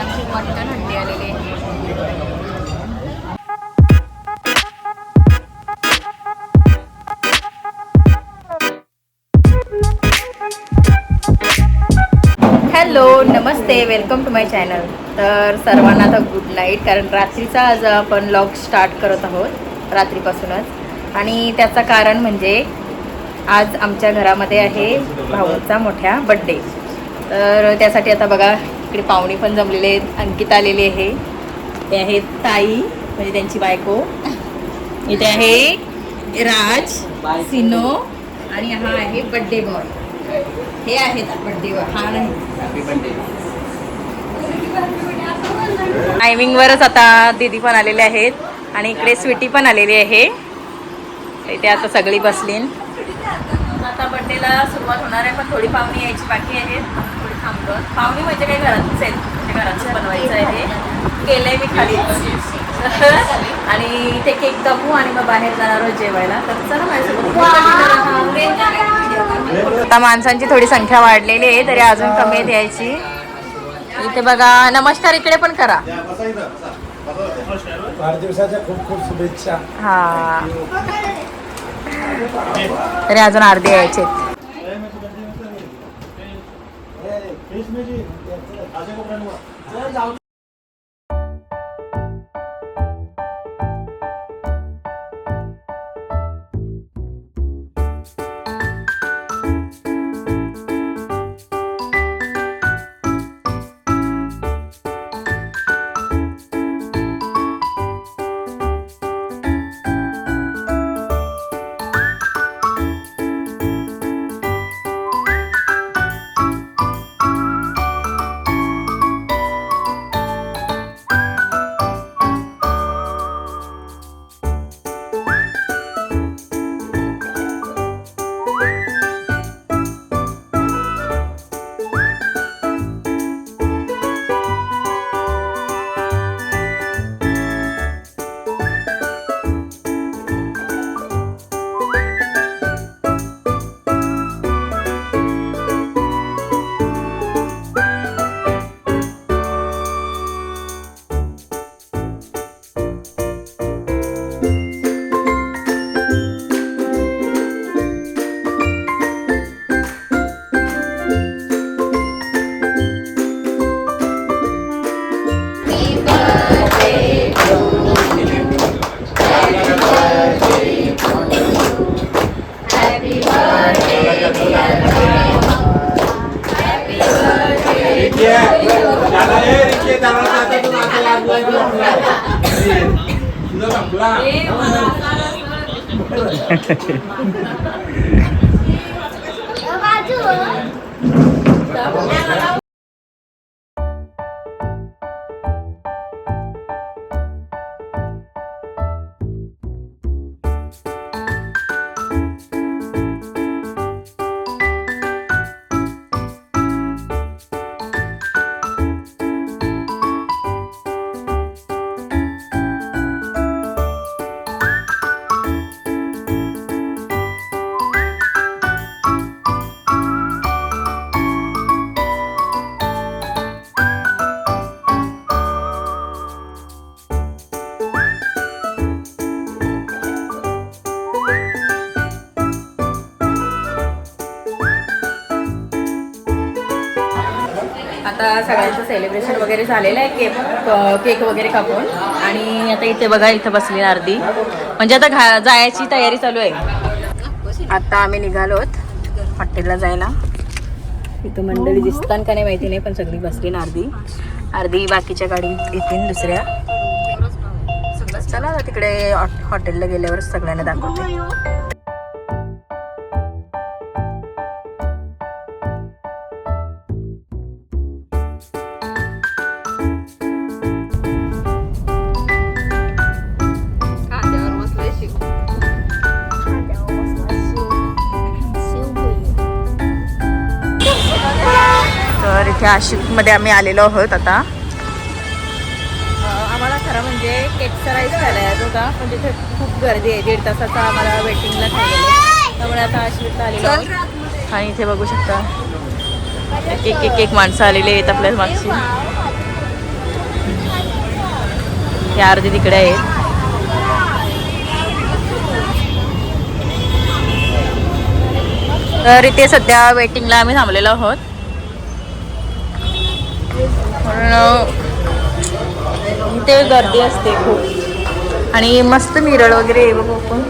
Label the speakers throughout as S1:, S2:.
S1: आमची मटण हंडी आलेली आहे. हॅलो नमस्ते, वेलकम टू माय चॅनल. तर सर्वांना आता गुड नाईट. कारण रात्रीचा आज आपण व्लॉग स्टार्ट करत आहोत रात्रीपासूनच. आणि त्याचं कारण म्हणजे आज आमच्या घरामध्ये आहे भाऊचा मोठ्या बड्डे. तर त्यासाठी आता बघा इकडे पाहुणे पण जमलेले आहेत. अंकिता आलेली आहे, ते आहेत ताई म्हणजे त्यांची बायको. इथे आहे राज, सिनो आणि हा आहे बड्डे बॉय. हे आहेत बड्डे बॉय, हा नाही. टायमिंगवरच आता दीदी पण आलेले आहेत आणि इकडे स्वीटी पण आलेली आहे. इथे आता सगळी बसली. आता बड्डेला सुरुवात होणार आहे, पण थोडी पाहुणी यायची बाकी आहेत. थोडी थांबलो. पाहुणी म्हणजे काही घरातच आहेत, म्हणजे घरातच बनवायचं आहे. केलंय मी खाली आणि ते केक दाखवू आणि मग बाहेर जाणार आहोत जेवायला. तर चला माझ्यासोबत. आता माणसांची थोडी संख्या वाढलेली आहे, तरी अजून कमी आहेत यायची. इथे बघा, नमस्कार इकडे पण करा.
S2: वाढदिवसाच्या खूप खूप शुभेच्छा.
S1: हा, तरी अजून अर्धे यायचे. आता सगळ्यांचं सेलिब्रेशन वगैरे झालेलं आहे. केक वगैरे कापून. आणि आता इथे बघा, इथं बसली अर्धी, म्हणजे आता जायची तयारी चालू आहे. आता आम्ही निघालोत हॉटेलला जायला. इथं मंडळी दिसतात का नाही माहिती नाही, पण सगळी बसली ना अर्धी अर्धी. बाकीच्या गाडीत येतील दुसऱ्या. चला तिकडे हॉटेलला गेल्यावर सगळ्यांना दाखवते. तर इथे आशिकमध्ये आम्ही आलेलो आहोत आता. आम्हाला खरं म्हणजे केकचा राईस खायला येत होता, पण तिथे खूप गर्दी आहे. 1.5 तासाचा आम्हाला वेटिंगला ठेवलेलं, त्यामुळे आता आशिकला आलेलो आहोत. आणि इथे बघू शकता एक माणसं आलेली आहेत आपल्या मागची. या अर्धी तिकडे आहेत. तर इथे सध्या वेटिंगला आम्ही थांबलेलो आहोत. इथे गर्दी असते खूप आणि मस्त मिरळ वगैरे आहे बघू आपण.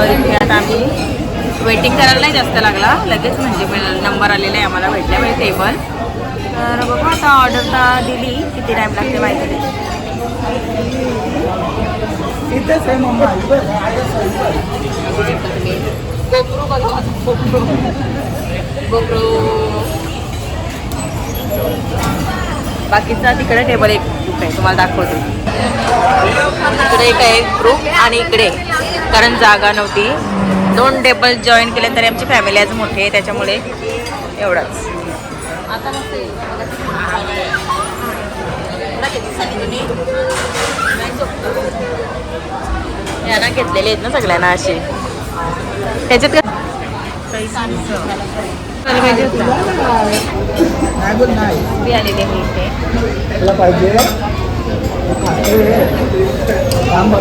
S1: इथे आता आम्ही वेटिंग करायला नाही जास्त लागला, लगेच म्हणजे नंबर आलेला आहे आम्हाला भेटल्या म्हणजे टेबल. तर बघू आता ऑर्डर तर दिली, किती टाईम लागते माहिती नाही. गोप्रो बघा, गोप्रो. बाकीचा तिकडे टेबल एक ग्रुप आहे, तुम्हाला दाखवतो. इकडे एक आहे ग्रुप आणि इकडे, कारण जागा नव्हती 2 टेबल जॉईन केले तरी आमची फॅमिली आज मोठी आहे, त्याच्यामुळे एवढंच. आता मस्त यांना घेतलेले आहेत ना सगळ्यांना असे. त्याच्यात आलेले मी इथे
S2: पाहिजे काम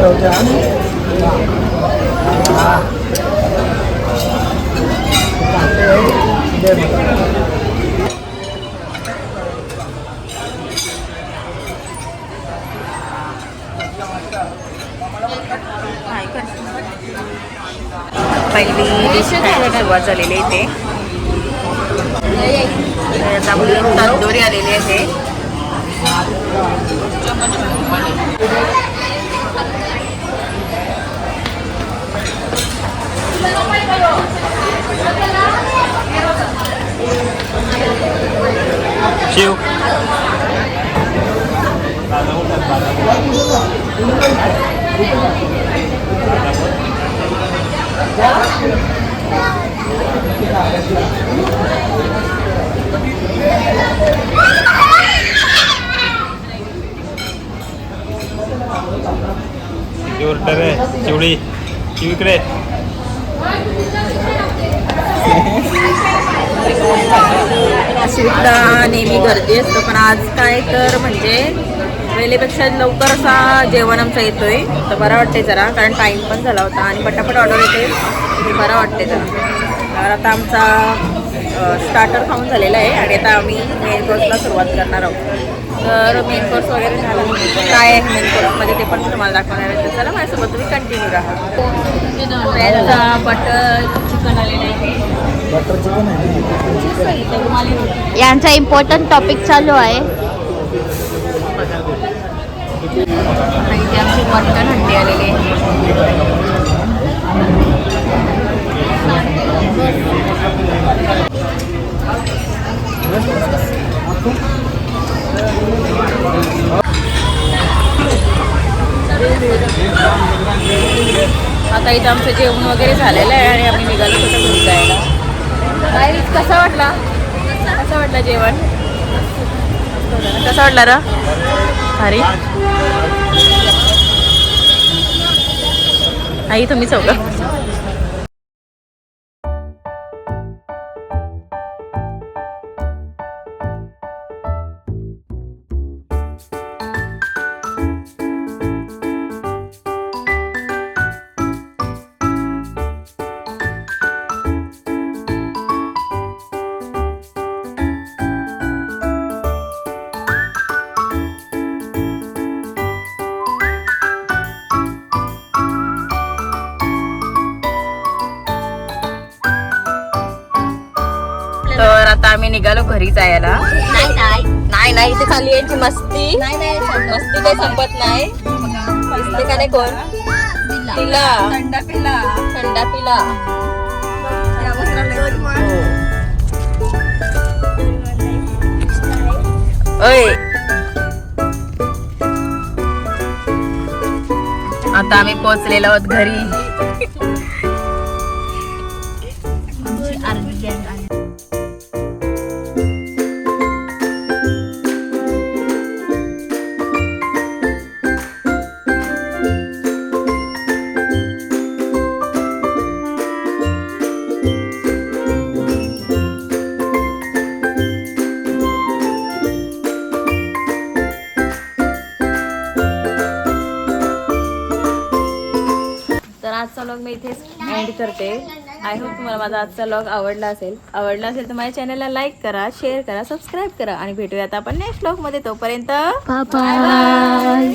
S1: पहिली डिश खायला सुरुवात झालेली इथे. आपली तंदुरी आलेली आहे.
S3: शिव ऑर्डर आहे चिवडी चिवकडे.
S1: नाशिकला नेहमी गर्दी असतो, पण आज काय तर म्हणजे वेळेपेक्षा लवकर असा जेवण आमचा येतोय, तर बरं वाटते जरा, कारण टाईम पण झाला होता आणि पटापट ऑर्डर येते, बरं वाटते जरा. तर आता आमचा स्टार्टर खाऊन झालेला आहे आणि आता आम्ही मेन कोर्सला सुरुवात करणार आहोत. तर मेन कोर्स वगैरे झाला, काय आहे मेन कोर्समध्ये ते पण तुम्हाला दाखवणार आहे. तर चला माझ्यासोबत तुम्ही कंटिन्यू राहा. त्याचा बटर चिकन आलेलं आहे,
S4: यांचा इम्पॉर्टंट टॉपिक चालू आहे.
S1: आणि इथे आमची मटन हंडी आलेली आहे. आता इथं आमचं जेवण वगैरे झालेलं आहे आणि आम्ही निघालो कुठं घरी जायला. काय कसा वाटला, कसं वाटलं जेवण, कसं वाटलं र अरे आई तुम्ही चौघं. तर आता आम्ही निघालो घरी जायला. नाही नाही इथे खाली यायची मस्ती, मस्ती काही संपत नाही. दिसते का नाही कोण पिला थंडा पिला. ओय आता आम्ही पोहोचलेलो आहोत घरी. तर आजचा व्लॉग मी इथेच एंड करते. आय होप तुम्हाला माझा आजचा व्लॉग आवडला असेल तर माझ्या चॅनलला लाईक करा, शेअर करा, सबस्क्राईब करा आणि भेटूया आता आपण नेक्स्ट व्लॉगमध्ये. तोपर्यंत
S4: बाय.